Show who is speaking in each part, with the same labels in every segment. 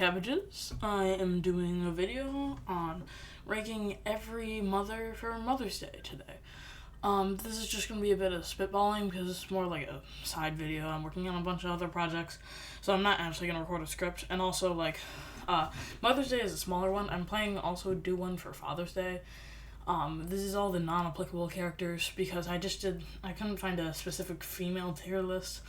Speaker 1: Cabbages. I am doing a video on ranking every mother for Mother's Day today. This is just going to be a bit of spitballing because it's more like a side video. I'm working on a bunch of other projects, so I'm not actually going to record a script. And also, Mother's Day is a smaller one. I'm planning to also do one for Father's Day. This is all the non-applicable characters because I couldn't find a specific female tier list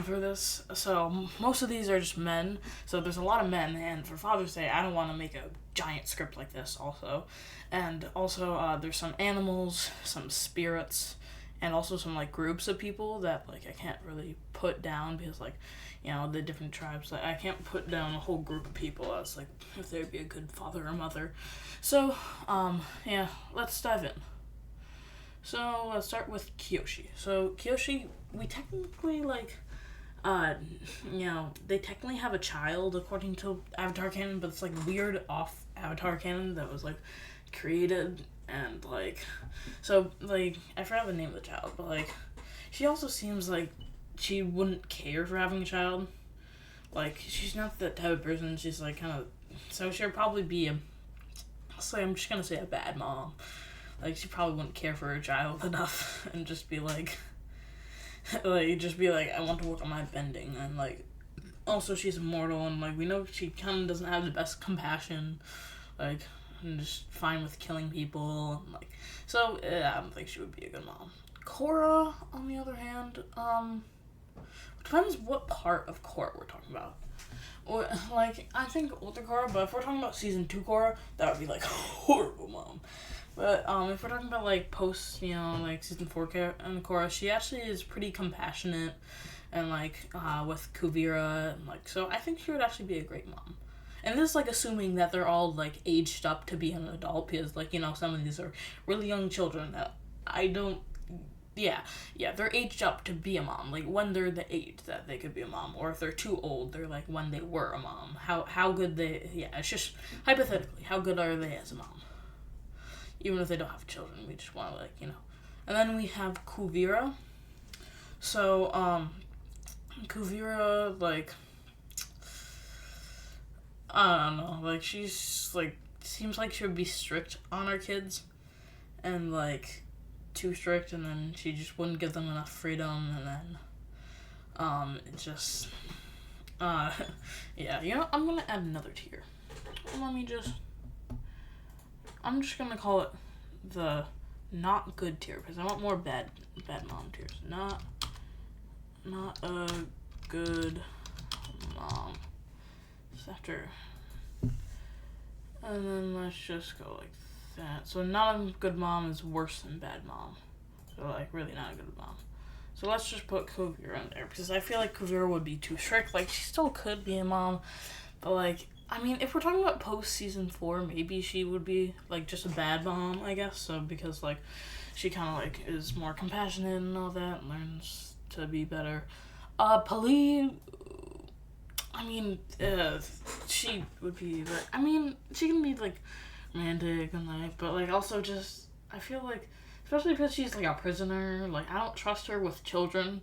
Speaker 1: for this. So most of these are just men. So there's a lot of men, and for Father's Day, I don't want to make a giant script like this also. And also, there's some animals, some spirits, and also some, groups of people that, I can't really put down because, the different tribes. I can't put down a whole group of people as, if they'd be a good father or mother. So, yeah, let's dive in. So, let's start with Kyoshi. So, Kyoshi, we technically, they technically have a child according to Avatar canon, but it's, weird off Avatar canon that was, created, and, I forgot the name of the child, but, she also seems like she wouldn't care for having a child. She's not that type of person. She's, so she'll probably be I'm just gonna say a bad mom. She probably wouldn't care for her child enough and just be I want to work on my bending, and, also she's immortal, and, we know she kind of doesn't have the best compassion, and just fine with killing people, and, so, I don't think she would be a good mom. Korra, on the other hand, depends what part of Korra we're talking about. Or, I think older Korra, but if we're talking about season 2 Korra, that would be, horrible mom. But, if we're talking about, post, season 4 Korra, she actually is pretty compassionate, and, with Kuvira, and, so I think she would actually be a great mom. And this is, assuming that they're all, aged up to be an adult, because, some of these are really young children that I don't, yeah, they're aged up to be a mom, when they're the age that they could be a mom, or if they're too old, they're, when they were a mom. How good it's just, hypothetically, how good are they as a mom? Even if they don't have children, we just want to, And then we have Kuvira. So, Kuvira, I don't know, she's, seems like she would be strict on her kids, and, too strict, and then she just wouldn't give them enough freedom, and then, it just, yeah, I'm gonna add another tier. I'm just gonna call it the not good tier, because I want more bad mom tiers. Not a good mom. Just after, and then let's just go like that. So not a good mom is worse than bad mom. So really not a good mom. So let's just put Kuvira in there, because I feel like Kuvira would be too strict. She still could be a mom, but if we're talking about post season 4, maybe she would be just a bad mom, I guess. So because she kind of is more compassionate and all that, and learns to be better. Pali, she would be, she can be romantic and but also just, I feel especially because she's a prisoner, I don't trust her with children.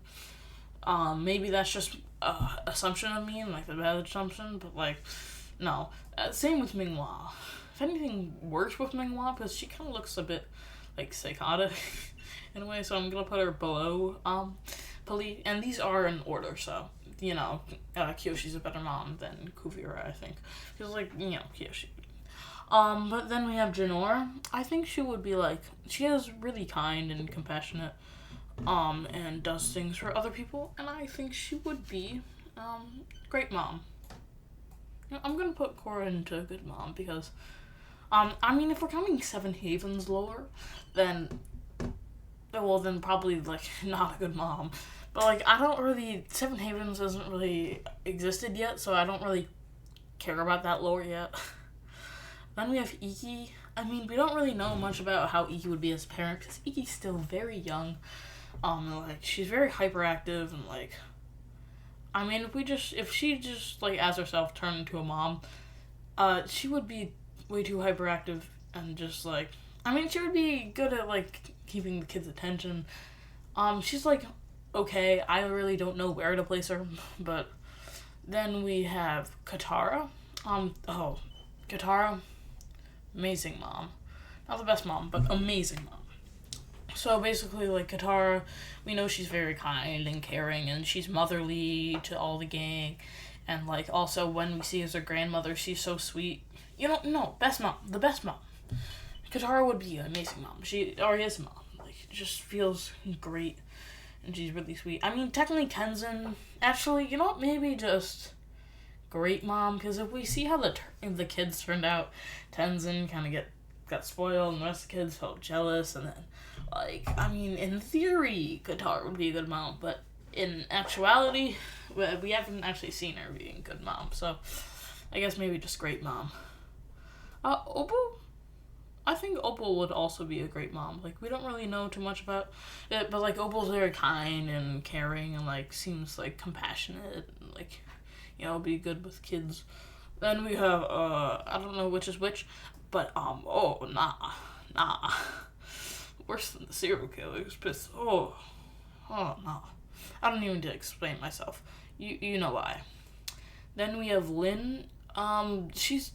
Speaker 1: Maybe that's just assumption of me, and the bad assumption, but no. Same with Minghua. If anything, worse with Minghua, because she kind of looks a bit psychotic in a way, so I'm gonna put her below Pali, and these are in order, so Kyoshi's a better mom than Kuvira, I think, because Kyoshi. But then we have Jinora. I think she would be she is really kind and compassionate, and does things for other people, and I think she would be great mom. I'm gonna put Korra into a good mom because, if we're counting Seven Havens lore, then probably not a good mom. But I don't really, Seven Havens hasn't really existed yet, so I don't really care about that lore yet. Then we have Iki. We don't really know much about how Iki would be as a parent, because Iki's still very young. She's very hyperactive, and if she just as herself turned into a mom, she would be way too hyperactive, and just she would be good at keeping the kids' attention. She's okay. I really don't know where to place her, but then we have Katara. Oh, Katara, amazing mom. Not the best mom, but amazing mom. So basically, like, Katara, we know she's very kind and caring, and she's motherly to all the gang. And, like, also when we see as her grandmother, she's so sweet. No, best mom. The best mom. Katara would be an amazing mom. She already is a mom. Like, it just feels great, and she's really sweet. I mean, technically, Tenzin, actually, maybe just great mom, because if we see how the kids turned out, Tenzin kind of got spoiled, and the rest of the kids felt jealous, and then, like, I mean, in theory, Katara would be a good mom, but in actuality, we haven't actually seen her being a good mom, so I guess maybe just great mom. Opal? I think Opal would also be a great mom. Like, we don't really know too much about it, but, like, Opal's very kind and caring and, like, seems, like, compassionate and, like, be good with kids. Then we have, I don't know which is which, but, nah. Worse than the serial killers, but, no. I don't even need to explain myself. You know why. Then we have Lynn. She's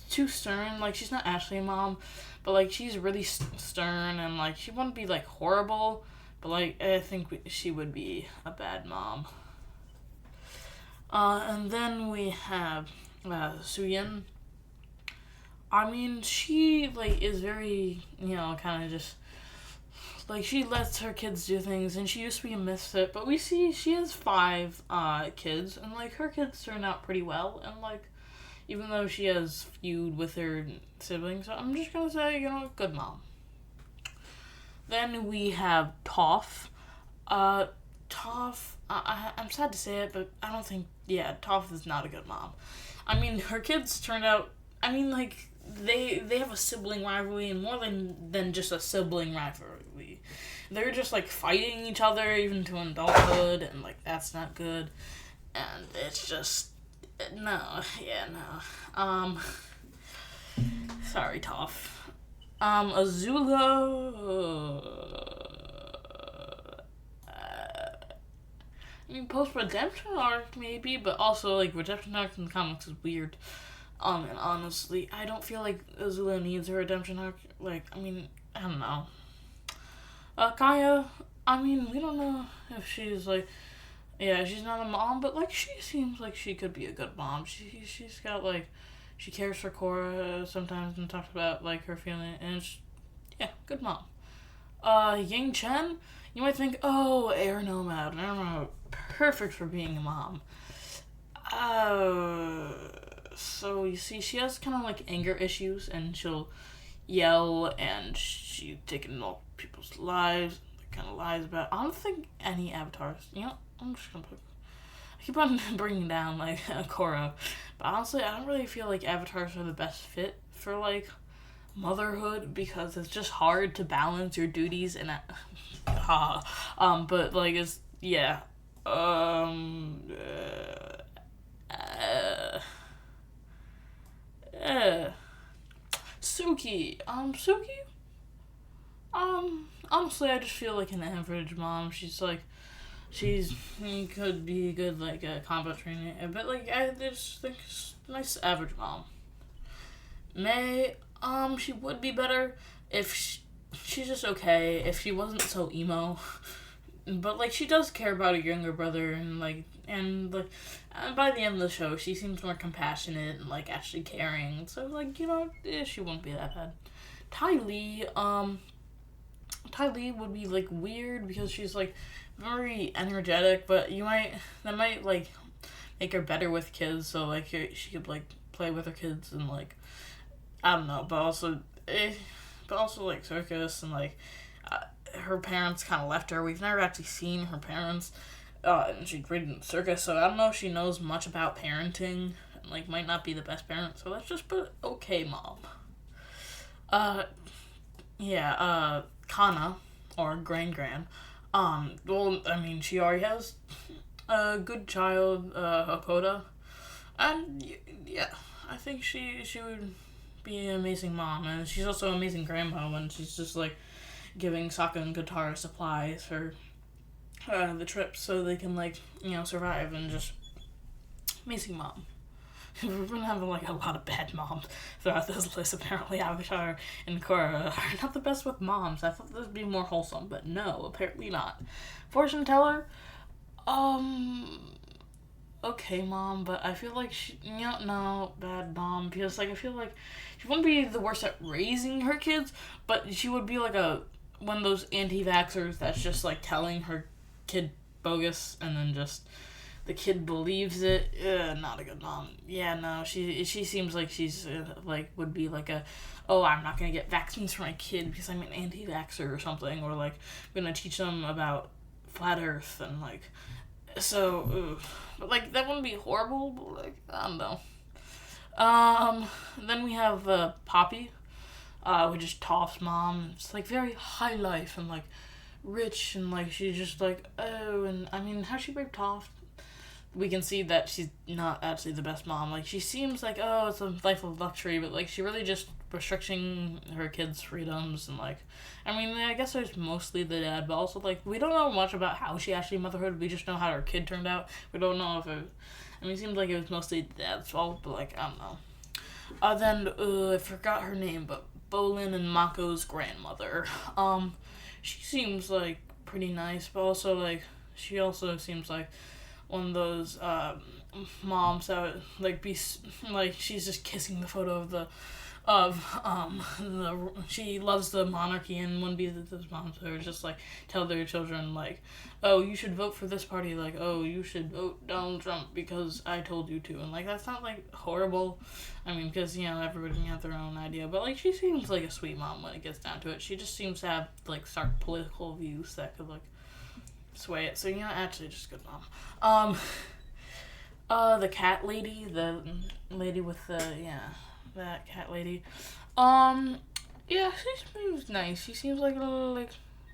Speaker 1: too stern. Like, she's not actually a mom, but, like, she's really stern, and, like, she wouldn't be, like, horrible, but, like, I think she would be a bad mom. And then we have Suyin. I mean, she, like, is very, kind of just, like, she lets her kids do things, and she used to be a misfit, but we see she has 5 kids, and, like, her kids turn out pretty well, and, like, even though she has feud with her siblings, I'm just gonna say, good mom. Then we have Toph. Toph, I'm sad to say it, but I don't think, Toph is not a good mom. I mean, her kids turned out, like, they have a sibling rivalry, and more than just a sibling rivalry. They're just, like, fighting each other, even to adulthood, and, like, that's not good. And it's just, no. Sorry, Toph. Azula, I mean, post-redemption arc, maybe, but also, like, redemption arc in the comics is weird. And honestly, I don't feel like Azula needs a redemption arc. Like, I mean, I don't know. Kaya, I mean, we don't know if she's, like, she's not a mom, but, like, she seems like she could be a good mom. She's got, like, she cares for Korra sometimes and talks about, like, her feeling, and it's, good mom. Yang Chen, you might think, air nomad, perfect for being a mom. So you see, she has kind of, like, anger issues, and she'll yell, and she's taking all people's lives, kind of lies about. I don't think any avatars, I'm just gonna I keep on bringing down, like, Korra, but honestly, I don't really feel like avatars are the best fit for, like, motherhood, because it's just hard to balance your duties and but, like, it's, Suki, honestly, I just feel like an average mom. She could be a good, like, a combat trainer, but, like, I just think she's a nice average mom. May, she would be better if she's just okay if she wasn't so emo, but, like, she does care about her younger brother, and by the end of the show, she seems more compassionate and, like, actually caring, so, like, she wouldn't be that bad. Ty Lee would be, like, weird, because she's, like, very energetic, but that might, like, make her better with kids, so, like, she could, like, play with her kids, and, like, I don't know, but also, like, circus, and, like, her parents kind of left her. We've never actually seen her parents, and she's raised in the circus, so I don't know if she knows much about parenting, and, like, might not be the best parent, so let's just put okay mom. Kana, or Gran. Well, I mean, she already has a good child, Hakoda, and, I think she would be an amazing mom, and she's also an amazing grandma when she's just, like, giving Sokka and Katara supplies for the trip so they can, like, survive, and just amazing mom. We've been having like a lot of bad moms throughout this list. Apparently, Avatar and Korra are not the best with moms. I thought this would be more wholesome, but no, apparently not. Fortune teller, okay, mom, but I feel like no, bad mom, because like I feel like she wouldn't be the worst at raising her kids, but she would be like one of those anti-vaxxers that's just like telling her kid bogus, and then just the kid believes it. Not a good mom. Yeah, no, she seems like she's like would be like oh, I'm not gonna get vaccines for my kid because I'm an anti-vaxxer or something, or like I'm gonna teach them about flat Earth and like so. But like that wouldn't be horrible, but like I don't know. Then we have Poppy, which is Toph's mom. It's like very high life and like rich, and like she's just like, oh, and I mean, how she raped Toph, we can see that she's not actually the best mom. Like she seems like, oh, it's a life of luxury, but like she really just restricting her kids' freedoms, and like, I mean, I guess there's mostly the dad, but also like we don't know much about how she actually motherhood. We just know how her kid turned out. We don't know if it. I mean, it seems like it was mostly the dad's fault, but like I don't know. Then I forgot her name, but Bolin and Mako's grandmother. She seems like pretty nice, but also like she also seems like one of those moms that would, like be like she's just kissing the photo she loves the monarchy, and wouldn't be those moms who are just like tell their children like, oh, you should vote for this party, like, oh, you should vote Donald Trump because I told you to, and like that's not like horrible. I mean, because everybody can have their own idea, but like she seems like a sweet mom when it gets down to it. She just seems to have like stark political views that could like sway it. So actually just good mom. The cat lady, the lady with that cat lady. Yeah, she seems nice. She seems like a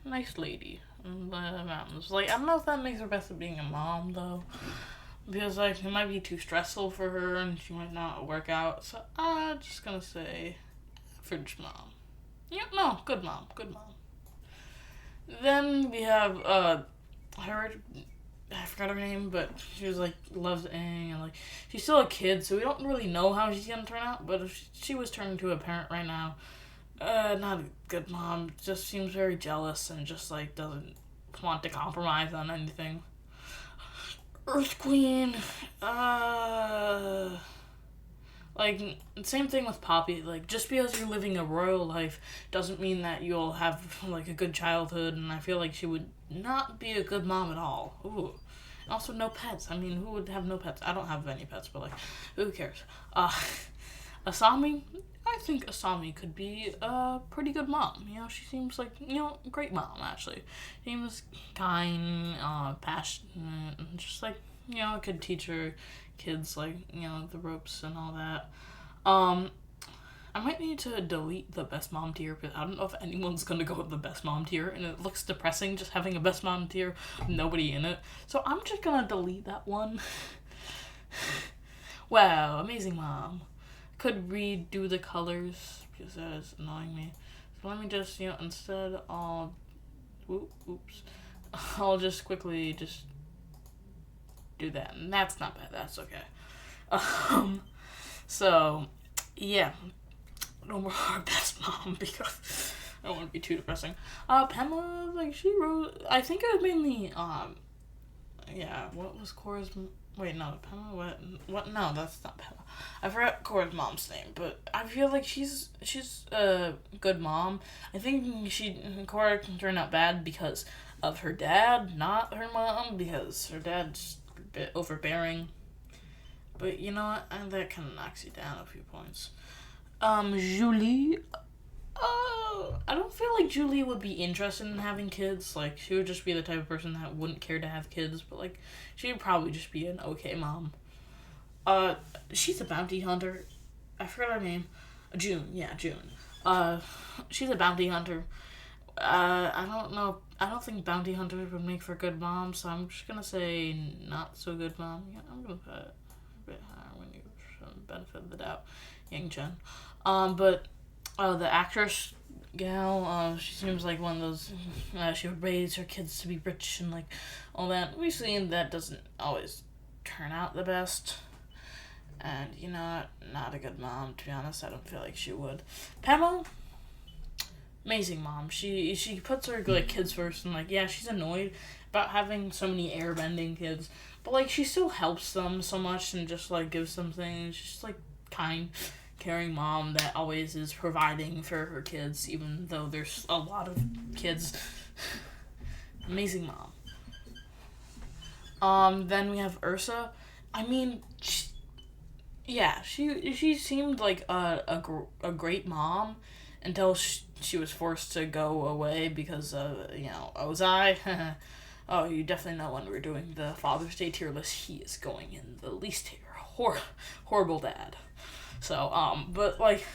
Speaker 1: nice lady in the mountains. Like I don't know if that makes her best at being a mom though, because like it might be too stressful for her and she might not work out. So I'm just gonna say, average mom. Yeah, no, good mom. Then we have her. I forgot her name, but she was like loves Aang, and like she's still a kid, so we don't really know how she's gonna turn out. But if she was turning into a parent right now, not a good mom. Just seems very jealous and just like doesn't want to compromise on anything. Earth Queen, like same thing with Poppy. Like just because you're living a royal life doesn't mean that you'll have like a good childhood, and I feel like she would not be a good mom at all. Ooh. And also no pets. I mean, who would have no pets? I don't have any pets, but like who cares? Asami, I think Asami could be a pretty good mom. She seems like a great mom actually. She seems kind, passionate, and just like could teach her kids like the ropes and all that. I might need to delete the best mom tier because I don't know if anyone's gonna go with the best mom tier, and it looks depressing just having a best mom tier with nobody in it. So I'm just gonna delete that one. Wow, amazing mom. Could redo the colors because that is annoying me. So let me just instead I'll I'll just quickly just do that, and that's not bad. That's okay. So yeah. No more our best mom because I don't want to be too depressing. Pamela, like she wrote. I think it was mainly What was Cora's? Wait, no, Pamela. What? No, that's not Pamela. I forgot Cora's mom's name, but I feel like she's a good mom. I think Cora turned out bad because of her dad, not her mom, because her dad's a bit overbearing. But you know what? That kind of knocks you down a few points. Julie. I don't feel like Julie would be interested in having kids. Like, she would just be the type of person that wouldn't care to have kids, but like, she would probably just be an okay mom. She's a bounty hunter. I forgot her name. June. Yeah, June. She's a bounty hunter. I don't know. I don't think bounty hunters would make for good moms, so I'm just gonna say not so good mom. Yeah, I'm gonna put it a bit higher when you some benefit of the doubt. Yang Chen. But the actress gal, she seems like one of those, she would raise her kids to be rich and like all that. We've seen that doesn't always turn out the best. And, you know, not a good mom, to be honest. I don't feel like she would. Pamela, amazing mom. She puts her, like, kids first, and, like, yeah, she's annoyed about having so many airbending kids, but, like, she still helps them so much and just, like, gives them things. She's just, like, kind, caring mom that always is providing for her kids, even though there's a lot of kids. Amazing mom. Then we have Ursa. I mean, she seemed like a great mom until she was forced to go away because Ozai. Oh, you definitely know when we're doing the Father's Day tier list, he is going in the least tier. Horrible dad. So, but like,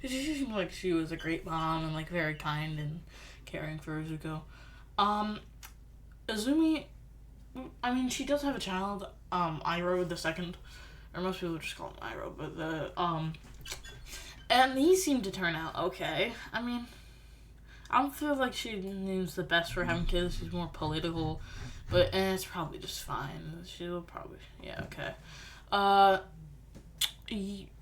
Speaker 1: she seemed like she was a great mom and like very kind and caring for Zuko. Azumi, I mean, she does have a child, Iroh the second, or most people just call him Iroh, but and he seemed to turn out okay. I mean, I don't feel like she needs the best for having kids. She's more political, but it's probably just fine. She'll probably, yeah, okay.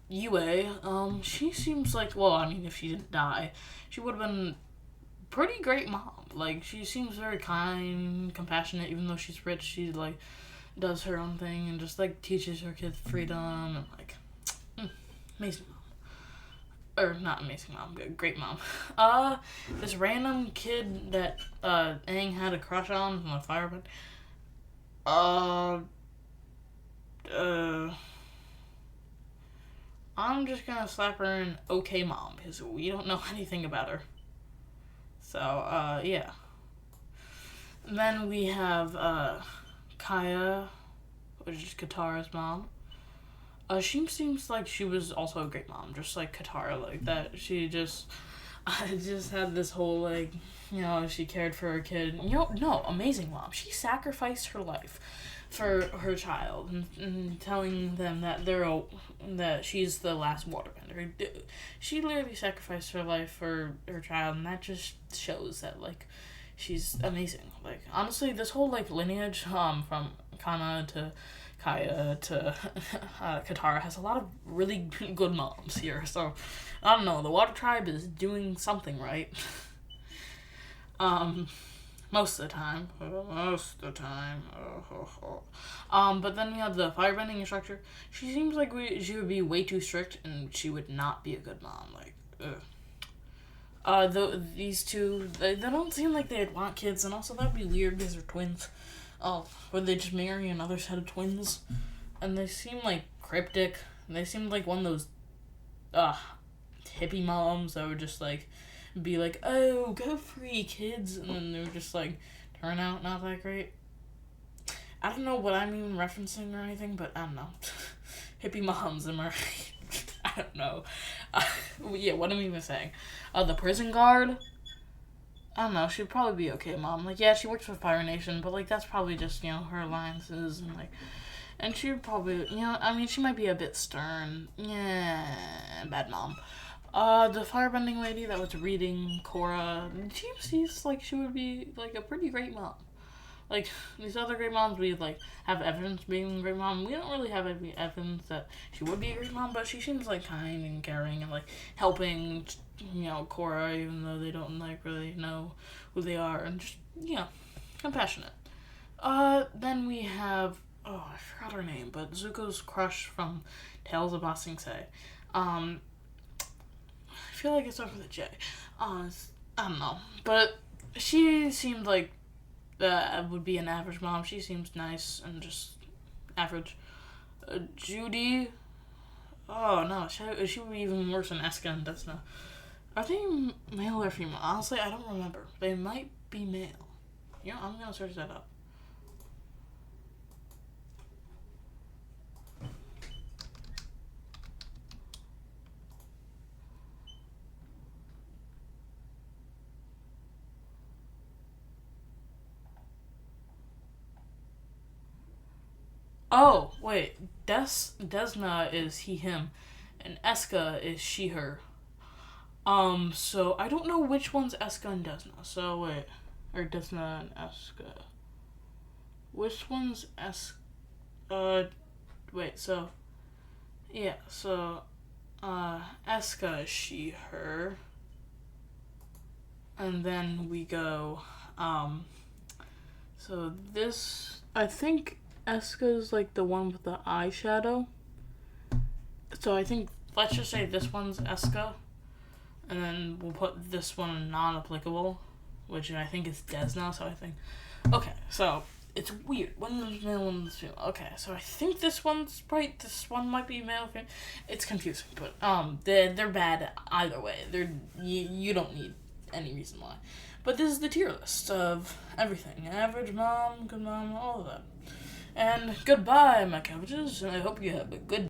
Speaker 1: Yue, she seems like, well, I mean, if she didn't die, she would have been pretty great mom. Like, she seems very kind, compassionate, even though she's rich. She, like, does her own thing and just, like, teaches her kids freedom and, like, amazing mom. Or, not amazing mom, great mom. This random kid that, Aang had a crush on from the fireman. I'm just gonna slap her in okay mom, because we don't know anything about her. So, yeah. And then we have, Kaya, which is Katara's mom. She seems like she was also a great mom, just like Katara, like that. She just had this whole, like, you know, she cared for her kid. You know, no, amazing mom. She sacrificed her life for her child and telling them that that she's the last waterbender. She literally sacrificed her life for her child, and that just shows that, like, she's amazing. Like, honestly, this whole, like, lineage, from Kana to Kaya to Katara has a lot of really good moms here. So, I don't know, the Water Tribe is doing something right. Most of the time. But then we have the firebending instructor. She seems like she would be way too strict, and she would not be a good mom. Like, these two, they don't seem like they'd want kids, and also that'd be weird because they're twins. Oh, would they just marry another set of twins? And they seem like cryptic. They seem like one of those, hippie moms that would just, like, be like, oh, go free, kids, and then they would just, like, turn out not that great. I don't know what I'm even referencing or anything, but I don't know. Hippie moms, am I right? I don't know. Yeah, what am I even saying? The prison guard? I don't know, she'd probably be okay, mom. Like, yeah, she works for Fire Nation, but, like, that's probably just, you know, her alliances, and, like, and she would probably, you know, I mean, she might be a bit stern. Yeah, bad mom. The firebending lady that was reading Korra, she seems like she would be, like, a pretty great mom. Like, these other great moms, we, like, have evidence being a great mom. We don't really have any evidence that she would be a great mom, but she seems, like, kind and caring and, like, helping, you know, Korra, even though they don't, like, really know who they are, and just, you know, compassionate. Then we have, oh, I forgot her name, but Zuko's crush from Tales of Ba Sing Se. I feel like it's over the J. I don't know, but she seemed like would be an average mom. She seems nice and just average. Judy, oh no, she would be even worse than Eska and Desna. Are they male or female? Honestly, I don't remember. They might be male. You know, I'm gonna search that up. Oh, wait. Desna is he, him, and Eska is she, her. So I don't know which one's Eska and Desna. So wait. Or Desna and Eska. Which one's Wait, so Yeah, so, Eska is she, her. And then we go, so this, I think Eska is like the one with the eyeshadow. So I think, let's just say this one's Eska. And then we'll put this one non-applicable, which I think is Des now, so I think. Okay, so it's weird. One is male, one is female. Okay, so I think this one's right. This one might be male, female. It's confusing, but they're bad either way. You don't need any reason why. But this is the tier list of everything: average mom, good mom, all of that. And goodbye, my cabbages, and I hope you have a good